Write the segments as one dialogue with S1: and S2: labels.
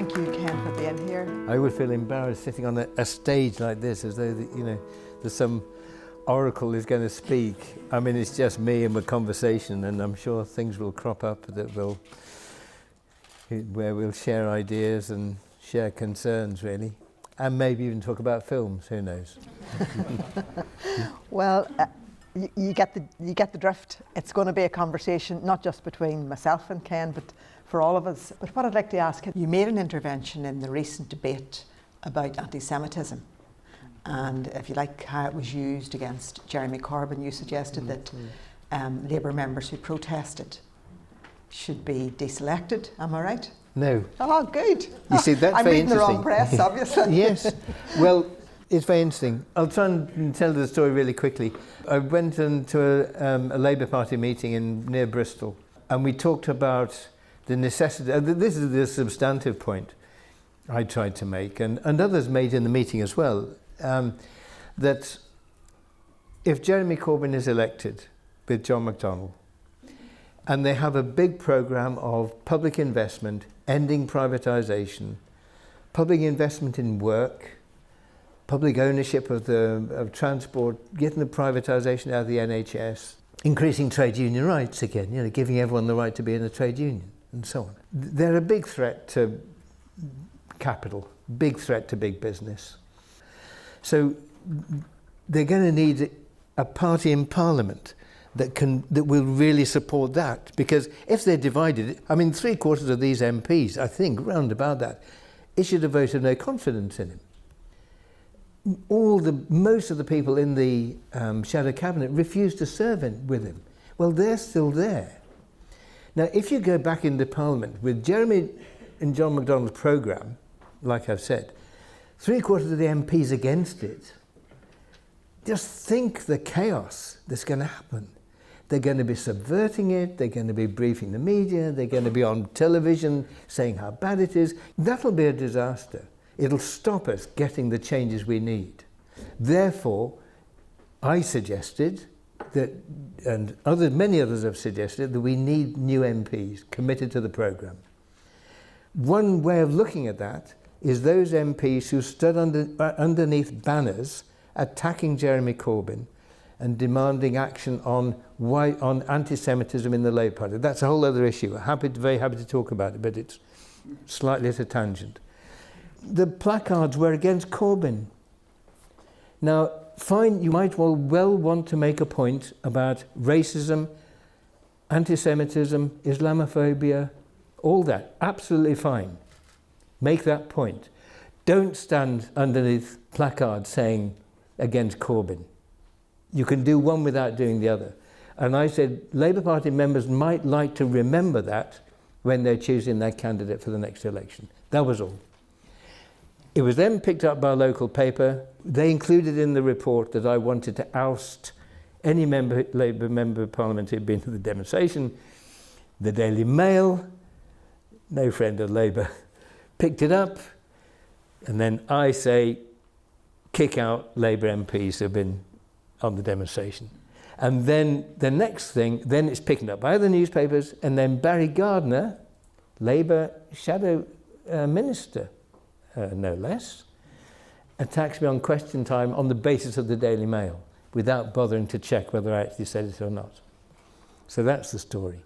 S1: Thank you, Ken, for being here.
S2: I would feel embarrassed sitting on a stage like this, as though there's some oracle is going to speak. I mean, it's just me and a conversation, and I'm sure things will crop up where we'll share ideas and share concerns, really, and maybe even talk about films. Who knows?
S1: Well, you get the drift. It's going to be a conversation not just between myself and Ken, but for all of us. But what I'd like to ask you made an intervention in the recent debate about anti-Semitism, and if you like how it was used against Jeremy Corbyn. You suggested that Labour members who protested should be deselected. Am I right?
S2: No.
S1: Oh, good.
S2: You see, that's
S1: I'm
S2: very
S1: reading the
S2: interesting.
S1: wrong press, obviously.
S2: Yes. Well, it's very interesting. I'll try and tell the story really quickly. I went into a Labour Party meeting near Bristol, and we talked about the necessity. This is the substantive point I tried to make, and others made in the meeting as well, that if Jeremy Corbyn is elected with John McDonnell, and they have a big programme of public investment, ending privatisation, public investment in work, public ownership of transport, getting the privatisation out of the NHS, increasing trade union rights again, giving everyone the right to be in a trade union, and so on. They're a big threat to capital, big threat to big business. So they're going to need a party in Parliament that will really support that, because if they're divided, I mean, 3/4 of these MPs, I think, round about that, issued a vote of no confidence in him. Most of the people in the shadow cabinet refused to serve with him. Well, they're still there. Now, if you go back into Parliament with Jeremy and John McDonnell's programme, like I've said, 3/4 of the MPs against it, just think the chaos that's going to happen. They're going to be subverting it, they're going to be briefing the media, they're going to be on television saying how bad it is. That'll be a disaster. It'll stop us getting the changes we need. Therefore, I suggested that, and many others have suggested, that we need new MPs committed to the programme. One way of looking at that is those MPs who stood underneath banners attacking Jeremy Corbyn and demanding action on anti-Semitism in the Labour Party. That's a whole other issue. Very happy to talk about it, but it's slightly at a tangent. The placards were against Corbyn. Now, fine, you might well want to make a point about racism, anti-Semitism, Islamophobia, all that. Absolutely fine. Make that point. Don't stand underneath placards saying against Corbyn. You can do one without doing the other. And I said Labour Party members might like to remember that when they're choosing their candidate for the next election. That was all. It was then picked up by a local paper. They included in the report that I wanted to oust any Labour member of Parliament who had been to the demonstration. The Daily Mail, no friend of Labour, picked it up, and then I say, kick out Labour MPs who have been on the demonstration. And then the next thing, then it's picked up by other newspapers, and then Barry Gardner, Labour shadow minister, no less, attacks me on Question Time on the basis of the Daily Mail, without bothering to check whether I actually said it or not. So that's the story.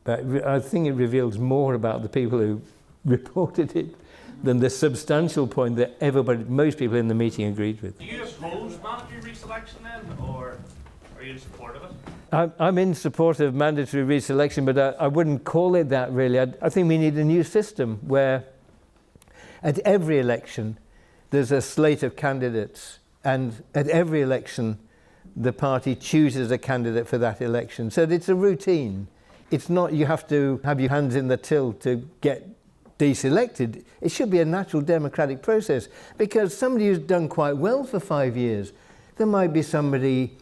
S2: But I think it reveals more about the people who reported it than the substantial point that most people in the meeting agreed with.
S3: Do you oppose mandatory reselection then, or are you in support of it?
S2: I'm in support of mandatory reselection, but I wouldn't call it that really. I think we need a new system where at every election there's a slate of candidates, and at every election the party chooses a candidate for that election. So it's a routine. It's not you have to have your hands in the till to get deselected. It should be a natural democratic process, because somebody who's done quite well for 5 years, there might be somebody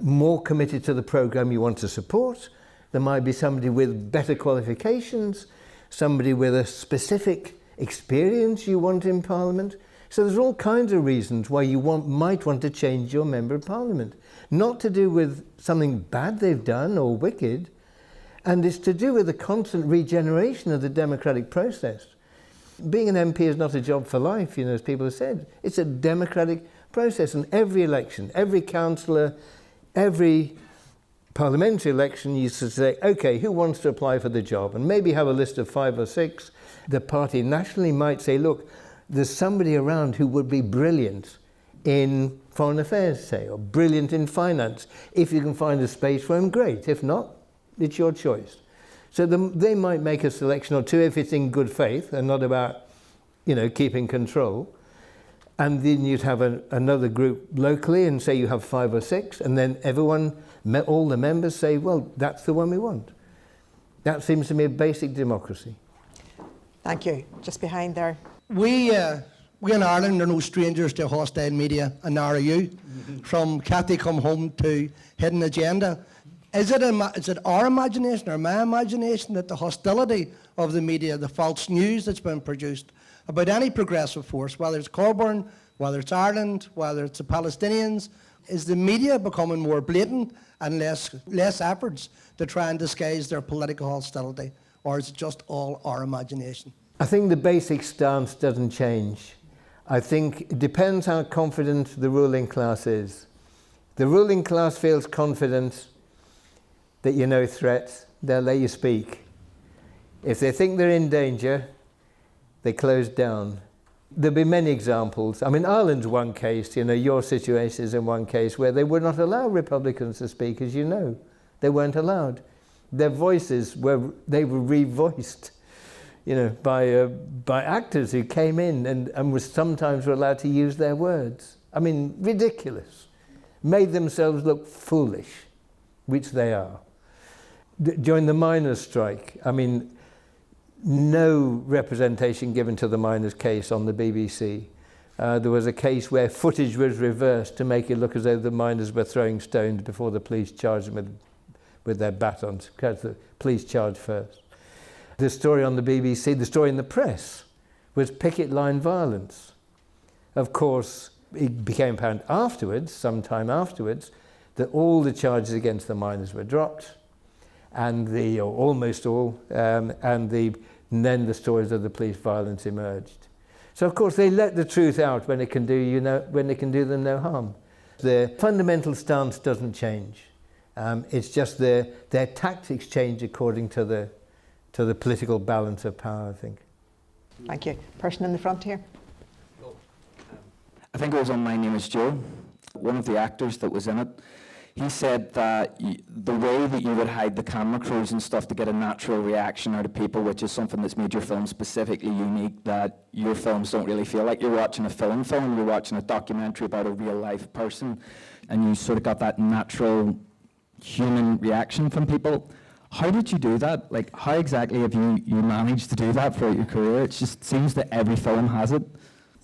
S2: more committed to the programme you want to support. There might be somebody with better qualifications, somebody with a specific experience you want in Parliament. So there's all kinds of reasons why you might want to change your Member of Parliament. Not to do with something bad they've done or wicked, and it's to do with the constant regeneration of the democratic process. Being an MP is not a job for life, as people have said. It's a democratic process, and every election, every councillor, every parliamentary election, you used to say, okay, who wants to apply for the job? And maybe have a list of 5 or 6. The party nationally might say, look, there's somebody around who would be brilliant in foreign affairs, say, or brilliant in finance. If you can find a space for him, great. If not, it's your choice. So they might make a selection or 2 if it's in good faith and not about, keeping control. And then you'd have another group locally and say you have 5 or 6, and then all the members say, well, that's the one we want. That seems to me a basic democracy.
S1: Thank you. Just behind there.
S4: We in Ireland are no strangers to hostile media, and nor are you. From Cathy Come Home to Hidden Agenda. Is it our imagination or my imagination that the hostility of the media, the false news that's been produced about any progressive force, whether it's Coburn, whether it's Ireland, whether it's the Palestinians, is the media becoming more blatant and less efforts to try and disguise their political hostility? Or is it just all our imagination?
S2: I think the basic stance doesn't change. I think it depends how confident the ruling class is. The ruling class feels confident that you're no threat, they'll let you speak. If they think they're in danger, they close down. There'll be many examples. I mean, Ireland's one case, your situation is in one case where they would not allow Republicans to speak, as you know. They weren't allowed. Their voices were revoiced, by actors who came in and sometimes were allowed to use their words. I mean, ridiculous. Made themselves look foolish, which they are. During the miners' strike, no representation given to the miners' case on the BBC. There was a case where footage was reversed to make it look as though the miners were throwing stones before the police charged them with their batons, because the police charged first. The story on the BBC, the story in the press, was picket line violence. Of course, it became apparent afterwards, sometime afterwards, that all the charges against the miners were dropped, and or almost all, and then the stories of the police violence emerged. So of course they let the truth out when it can do them no harm. The fundamental stance doesn't change. It's just their tactics change according to the political balance of power, I think.
S1: Thank you. Person in the front here.
S5: I think it was on My Name is Joe. One of the actors that was in it, he said that the way that you would hide the camera crews and stuff to get a natural reaction out of people, which is something that's made your film specifically unique, that your films don't really feel like you're watching a film, you're watching a documentary about a real life person, and you sort of got that natural human reaction from people. How did you do that? Like, how exactly have you managed to do that throughout your career? It just seems that every film has it.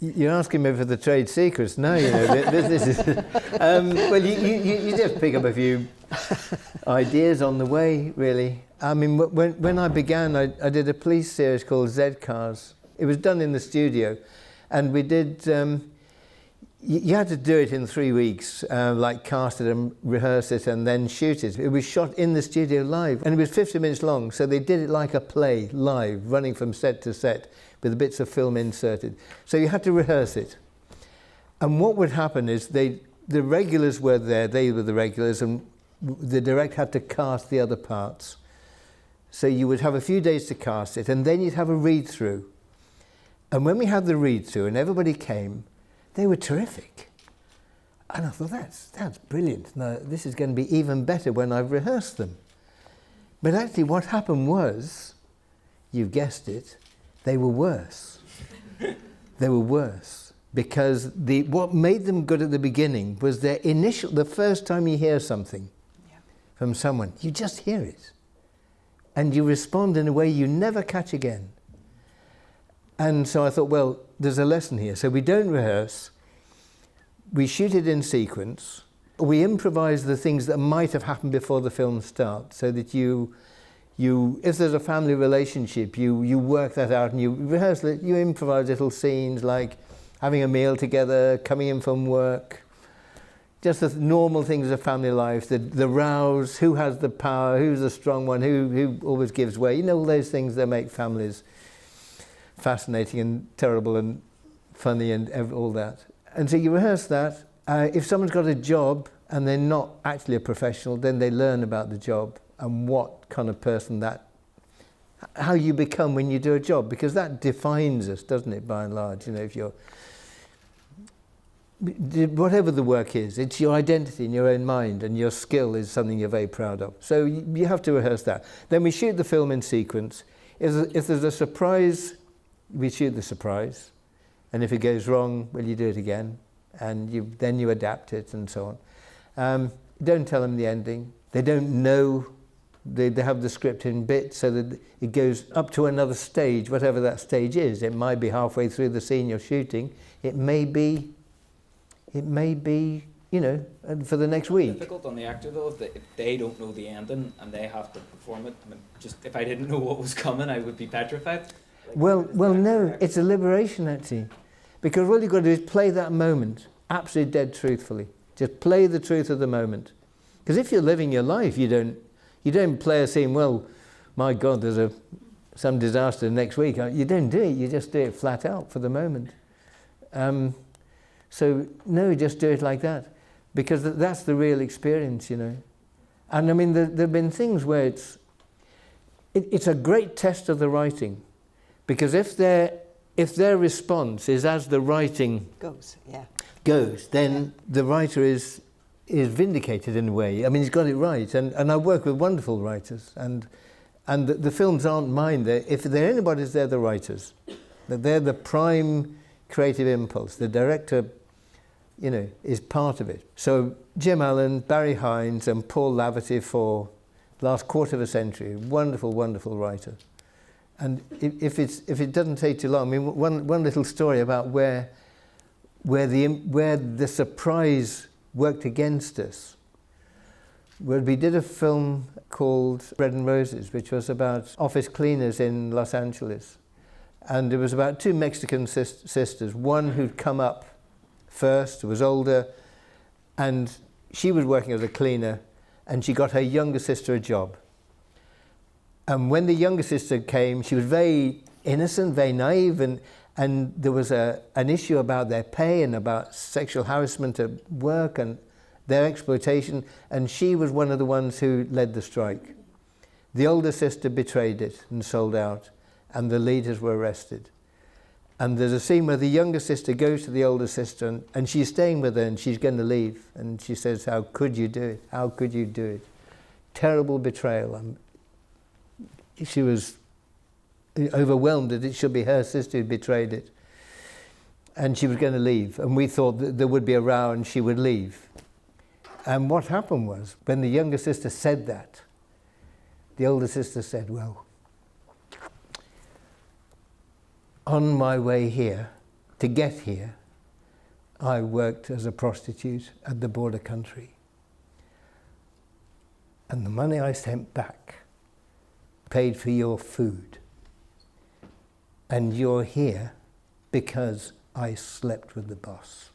S2: You're asking me for the trade secrets now, this is... well, you just pick up a few ideas on the way, really. I mean, when I began, I did a police series called Z Cars. It was done in the studio, and we did... you had to do it in 3 weeks, cast it and rehearse it and then shoot it. It was shot in the studio live, and it was 50 minutes long, so they did it like a play, live, running from set to set, with the bits of film inserted. So you had to rehearse it. And what would happen is the regulars were there, they were the regulars, and the director had to cast the other parts. So you would have a few days to cast it, and then you'd have a read-through. And when we had the read-through and everybody came, they were terrific. And I thought, that's brilliant. Now, this is going to be even better when I've rehearsed them. But actually what happened was, you've guessed it, they were worse. They were worse. Because what made them good at the beginning was the first time you hear something from someone, you just hear it. And you respond in a way you never catch again. And so I thought, well, there's a lesson here. So we don't rehearse, we shoot it in sequence, we improvise the things that might have happened before the film starts, so that if there's a family relationship, you work that out and you rehearse it, you improvise little scenes like having a meal together, coming in from work, just the normal things of family life, the rows, who has the power, who's the strong one, who always gives way, all those things that make families fascinating and terrible and funny and all that. And so you rehearse that. If someone's got a job and they're not actually a professional, then they learn about the job and what kind of person that, how you become when you do a job, because that defines us, doesn't it, by and large? You know, if you're, whatever the work is, it's your identity in your own mind, and your skill is something you're very proud of. So you have to rehearse that. Then we shoot the film in sequence. If there's a surprise, we shoot the surprise. And if it goes wrong, well, you do it again. And then you adapt it and so on. Don't tell them the ending. They don't know. They have the script in bits so that it goes up to another stage, whatever that stage is. It might be halfway through the scene you're shooting. It may be, you know, for the next week.
S5: It's difficult on the actor though, if they don't know the ending and they have to perform it. I mean, just if I didn't know what was coming, I would be petrified. Like,
S2: well, no, it's a liberation actually, because all you've got to do is play that moment absolutely dead truthfully. Just play the truth of the moment. Because if you're living your life, you don't play a scene. Well, my God, there's some disaster next week. You don't do it. You just do it flat out for the moment. So no, just do it like that, because that's the real experience, you know. And I mean, there've been things where it's a great test of the writing, because if their response is as the writing goes, then the writer is vindicated in a way. I mean, he's got it right, and I work with wonderful writers, and the films aren't mine. If they're anybody's, they're the writers. That they're the prime creative impulse. The director, you know, is part of it. So Jim Allen, Barry Hines, and Paul Laverty for the last quarter of a century, wonderful, wonderful writer. And if it doesn't take too long, I mean, one little story about where the surprise worked against us. Well, we did a film called Bread and Roses, which was about office cleaners in Los Angeles. And it was about two Mexican sisters, one who'd come up first, who was older, and she was working as a cleaner, and she got her younger sister a job. And when the younger sister came, she was very innocent, very naive, and there was an issue about their pay and about sexual harassment at work and their exploitation, and she was one of the ones who led the strike. The older sister betrayed it and sold out, and the leaders were arrested. And there's a scene where the younger sister goes to the older sister, and she's staying with her, and she's going to leave, and she says, "How could you do it? How could you do it?" Terrible betrayal. She was overwhelmed that it should be her sister who betrayed it. And she was going to leave. And we thought that there would be a row and she would leave. And what happened was, when the younger sister said that, the older sister said, "Well, on my way here, to get here, I worked as a prostitute at the border country. And the money I sent back paid for your food. And you're here because I slept with the boss.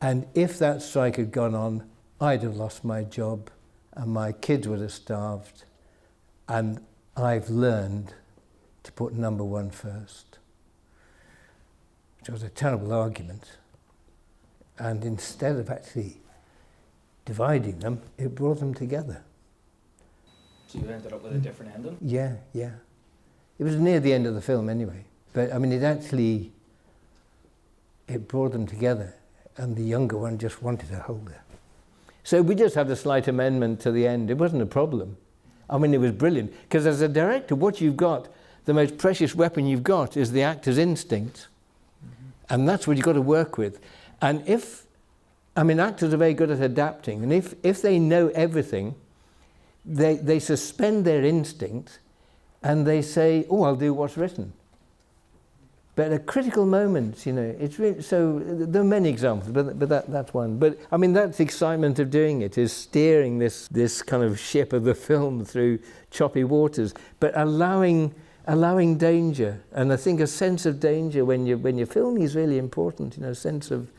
S2: And if that strike had gone on, I'd have lost my job and my kids would have starved. And I've learned to put number one first." Which was a terrible argument. And instead of actually dividing them, it brought them together.
S5: So you ended up with a different ending?
S2: Yeah. It was near the end of the film anyway. But I mean, it brought them together, and the younger one just wanted to hold her. So we just had a slight amendment to the end. It wasn't a problem. I mean, it was brilliant. Because as a director, what you've got, the most precious weapon you've got is the actor's instinct. Mm-hmm. And that's what you've got to work with. And actors are very good at adapting. And if they know everything, they suspend their instinct and they say, "Oh, I'll do what's written." But at critical moments, you know, it's really, so there are many examples, but that's one. But I mean, that's the excitement of doing it, is steering this kind of ship of the film through choppy waters, but allowing danger. And I think a sense of danger when you're filming is really important. You know, sense of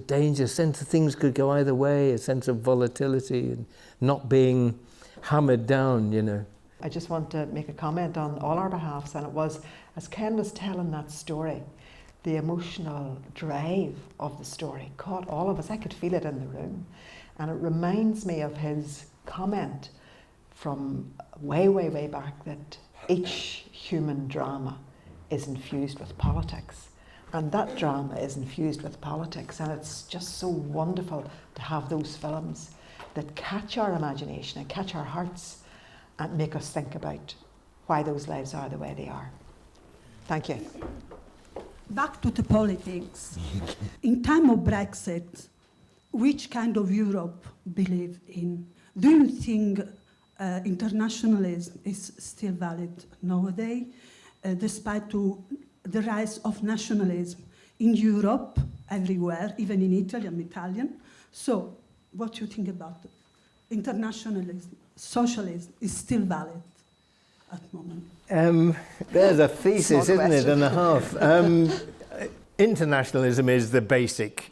S2: danger, sense of things could go either way, a sense of volatility and not being hammered down. You know,
S1: I just want to make a comment on all our behalfs, and it was, as Ken was telling that story, the emotional drive of the story caught all of us. I could feel it in the room. And it reminds me of his comment from way, way, way back that each human drama is infused with politics. And that drama is infused with politics. And it's just so wonderful to have those films that catch our imagination and catch our hearts and make us think about why those lives are the way they are. Thank you.
S6: Back to the politics. In time of Brexit, which kind of Europe believe in? Do you think internationalism is still valid nowadays, despite the rise of nationalism in Europe, everywhere, even in Italy? I'm Italian. So, what do you think about internationalism? Socialism is still valid at the moment.
S2: There's a thesis,
S1: Small
S2: isn't it,
S1: question.
S2: and a half. Internationalism is the basic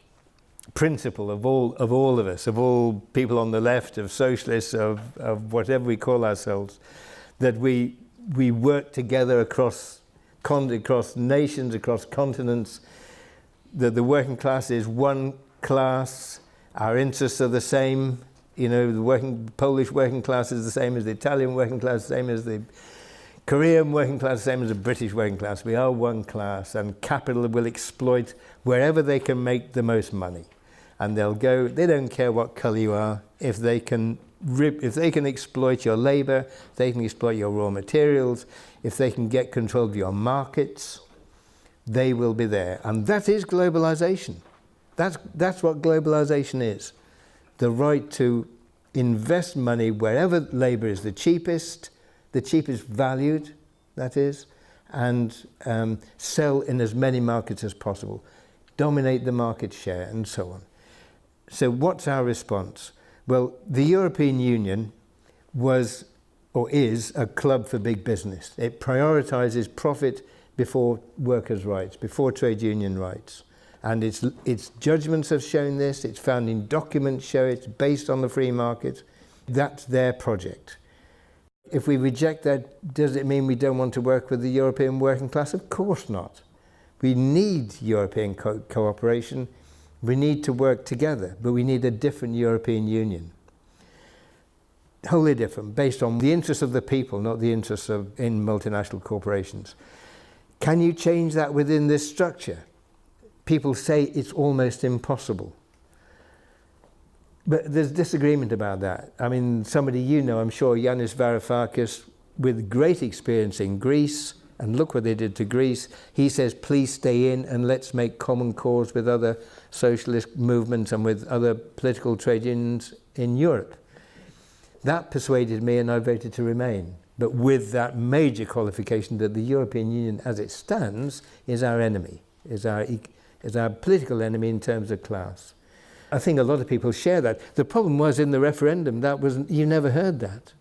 S2: principle of all of us, of all people on the left, of socialists, of whatever we call ourselves, that we work together across nations, across continents, that the working class is one class, our interests are the same. You know, the Polish working class is the same as the Italian working class, the same as the Korean working class, the same as the British working class. We are one class, and capital will exploit wherever they can make the most money. And they'll go, they don't care what colour you are, if they can exploit your labour, if they can exploit your raw materials, if they can get control of your markets, they will be there. And that is globalisation. That's what globalisation is. The right to invest money wherever labour is the cheapest valued, that is, and sell in as many markets as possible, dominate the market share, and so on. So what's our response? Well, the European Union was, or is, a club for big business. It prioritises profit before workers' rights, before trade union rights. And its judgments have shown this, its founding documents show it, based on the free market. That's their project. If we reject that, does it mean we don't want to work with the European working class? Of course not. We need European cooperation. We need to work together, but we need a different European Union. Wholly different, based on the interests of the people, not the interests in multinational corporations. Can you change that within this structure? People say it's almost impossible. But there's disagreement about that. I mean, somebody you know, I'm sure, Yanis Varoufakis, with great experience in Greece, and look what they did to Greece. He says, please stay in and let's make common cause with other socialist movements and with other political trade unions in Europe. That persuaded me, and I voted to remain. But with that major qualification that the European Union as it stands is our enemy, is our political enemy in terms of class. I think a lot of people share that. The problem was in the referendum, you never heard that.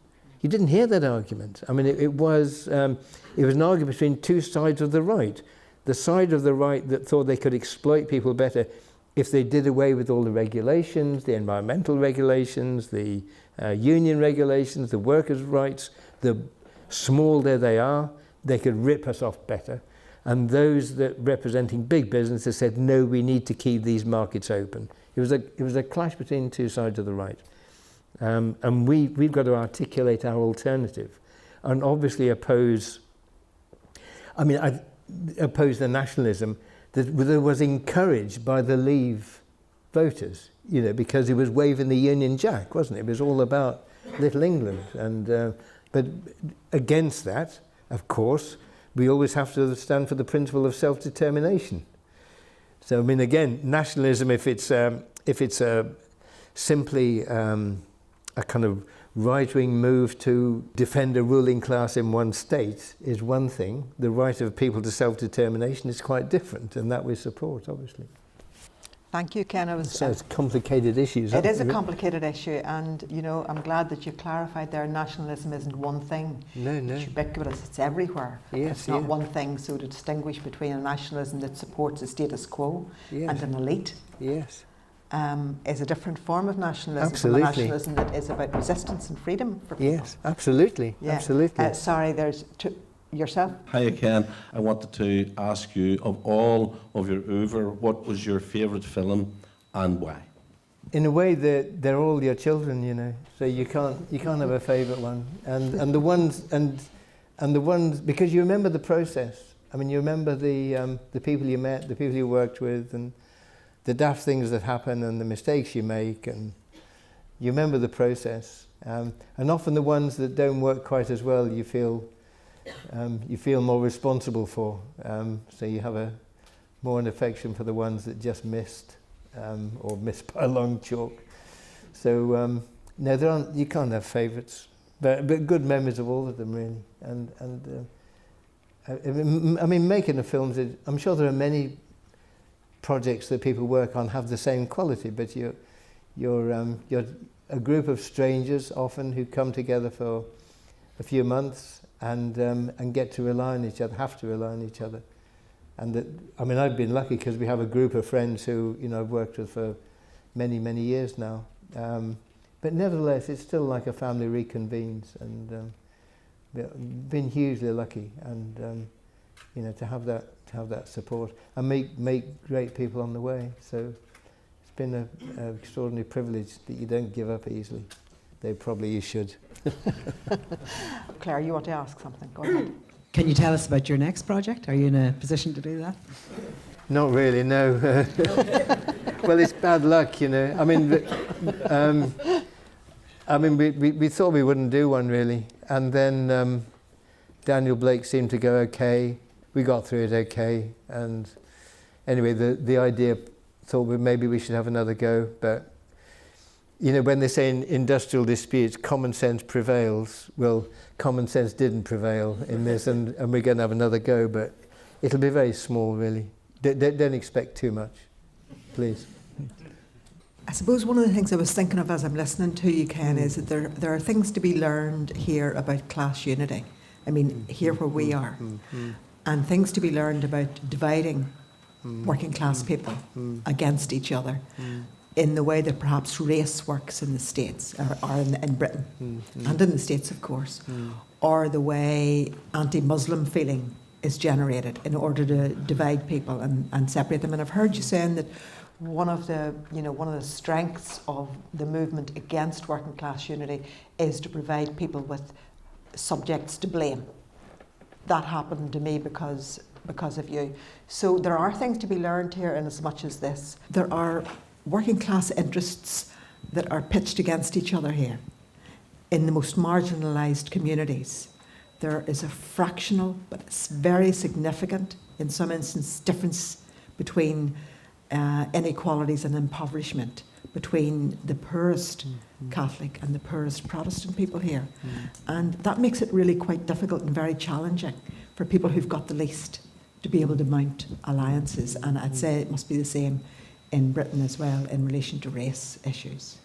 S2: You didn't hear that argument. I mean, it was an argument between two sides of the right. The side of the right that thought they could exploit people better if they did away with all the regulations, the environmental regulations, the union regulations, the workers' rights, the small they are, they could rip us off better. And those that representing big businesses said, no, we need to keep these markets open. It was a clash between two sides of the right. And we've got to articulate our alternative and obviously oppose the nationalism that was encouraged by the Leave voters, you know, because it was waving the Union Jack, wasn't it? It was all about Little England. And but against that, of course, we always have to stand for the principle of self-determination. So, I mean, again, nationalism, if it's simply a kind of right-wing move to defend a ruling class in one state is one thing. The right of people to self-determination is quite different, and that we support, obviously.
S1: Thank you, Ken.
S2: So it's complicated issues.
S1: It is a complicated issue, and you know, I'm glad that you clarified there. Nationalism isn't one thing.
S2: No.
S1: It's ubiquitous. It's everywhere.
S2: Yes,
S1: it's not one thing. So to distinguish between a nationalism that supports the status quo
S2: Yes.
S1: and an elite,
S2: Yes.
S1: is a different form of nationalism
S2: Absolutely.
S1: from a nationalism that is about resistance and freedom for people.
S2: Yes, absolutely,
S1: Yeah.
S2: absolutely.
S1: Sorry, there's yourself.
S7: Hi, Ken. I wanted to ask you, of all of your oeuvre, what was your favourite film and why?
S2: In a way, they're all your children, you know. So you can't have a favourite one. And the ones because you remember the process. I mean, you remember the people you met, the people you worked with, and the daft things that happen, and the mistakes you make, and you remember the process. And often the ones that don't work quite as well, you feel more responsible for. So you have more an affection for the ones that just missed. Or missed by a long chalk. So no, you can't have favourites, but good memories of all of them really. I mean, making the films, I'm sure there are many projects that people work on have the same quality, but you're a group of strangers often who come together for a few months and get to rely on each other, have to rely on each other. And I mean, I've been lucky because we have a group of friends who, you know, I've worked with for many, many years now. But nevertheless, it's still like a family reconvenes, and been hugely lucky, and you know, to have that support and meet great people on the way. So it's been an extraordinary privilege that you don't give up easily. Though probably you should.
S1: Claire, you want to ask something? Go ahead.
S8: Can you tell us about your next project? Are you in a position to do that?
S2: Not really, no. Well, it's bad luck, you know. I mean, we thought we wouldn't do one really, and then Daniel Blake seemed to go okay. We got through it okay, and anyway, the idea thought maybe we should have another go, but you know, when they say in industrial disputes, common sense prevails. Well, common sense didn't prevail in this, and we're going to have another go, but it'll be very small, really. Don't expect too much, please.
S1: I suppose one of the things I was thinking of as I'm listening to you, Ken, is that there are things to be learned here about class unity. I mean, here where we are, and things to be learned about dividing working class people against each other. In the way that perhaps race works in the States, or in Britain, and in the States, of course, or the way anti-Muslim feeling is generated in order to divide people and separate them. And I've heard you saying that one of the strengths of the movement against working class unity is to provide people with subjects to blame. That happened to me because of you. So there are things to be learned here in as much as this. There are working class interests that are pitched against each other here. In the most marginalised communities, there is a fractional, but it's very significant, in some instances, difference between inequalities and impoverishment between the poorest Catholic and the poorest Protestant people here. And that makes it really quite difficult and very challenging for people who've got the least to be able to mount alliances. And I'd say it must be the same in Britain as well in relation to race issues.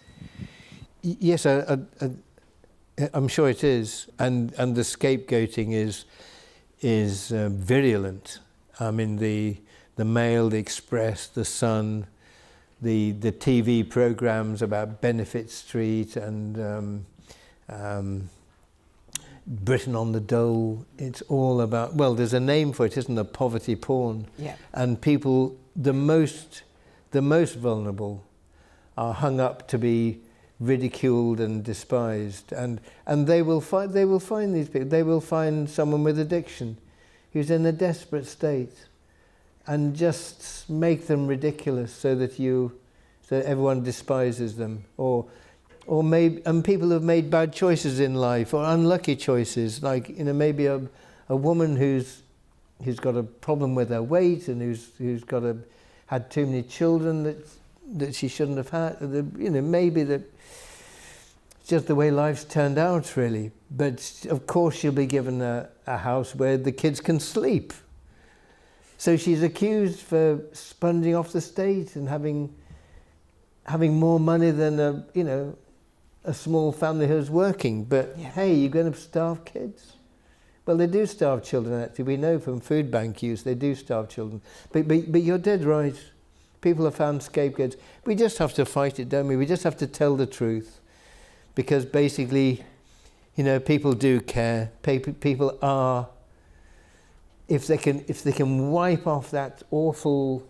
S2: Yes, I'm sure it is, and the scapegoating is virulent. I mean, the Mail, the Express, the Sun, the TV programs about Benefit Street and Britain on the Dole. It's all about, well, there's a name for it, isn't there? Poverty porn.
S1: Yeah.
S2: And people, the most vulnerable are hung up to be ridiculed and despised, and they will find these people. They will find someone with addiction who's in a desperate state, and just make them ridiculous so that everyone despises them, or people who've made bad choices in life or unlucky choices, like, you know, maybe a woman who's got a problem with her weight and who's had too many children that she shouldn't have had. You know, maybe that it's just the way life's turned out, really. But of course she'll be given a house where the kids can sleep. So she's accused for sponging off the state and having more money than a small family who's working. But hey, you're going to starve kids? Well, they do starve children, actually. We know from food bank use they do starve children. But you're dead right. People have found scapegoats. We just have to fight it, don't we? We just have to tell the truth, because basically, you know, people do care. People are, if they can wipe off that awful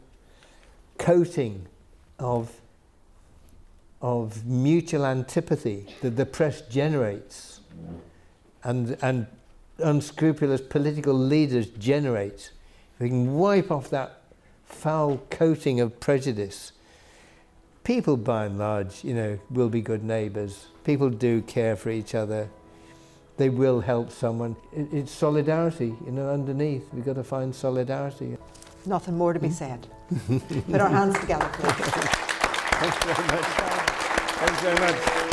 S2: coating of mutual antipathy that the press generates, and unscrupulous political leaders generate, if we can wipe off that foul coating of prejudice, people by and large, you know, will be good neighbours. People do care for each other. They will help someone. It's solidarity, you know, underneath. We've got to find solidarity.
S1: Nothing more to be said. Put our hands together, please.
S2: Thanks very much. Thanks very much.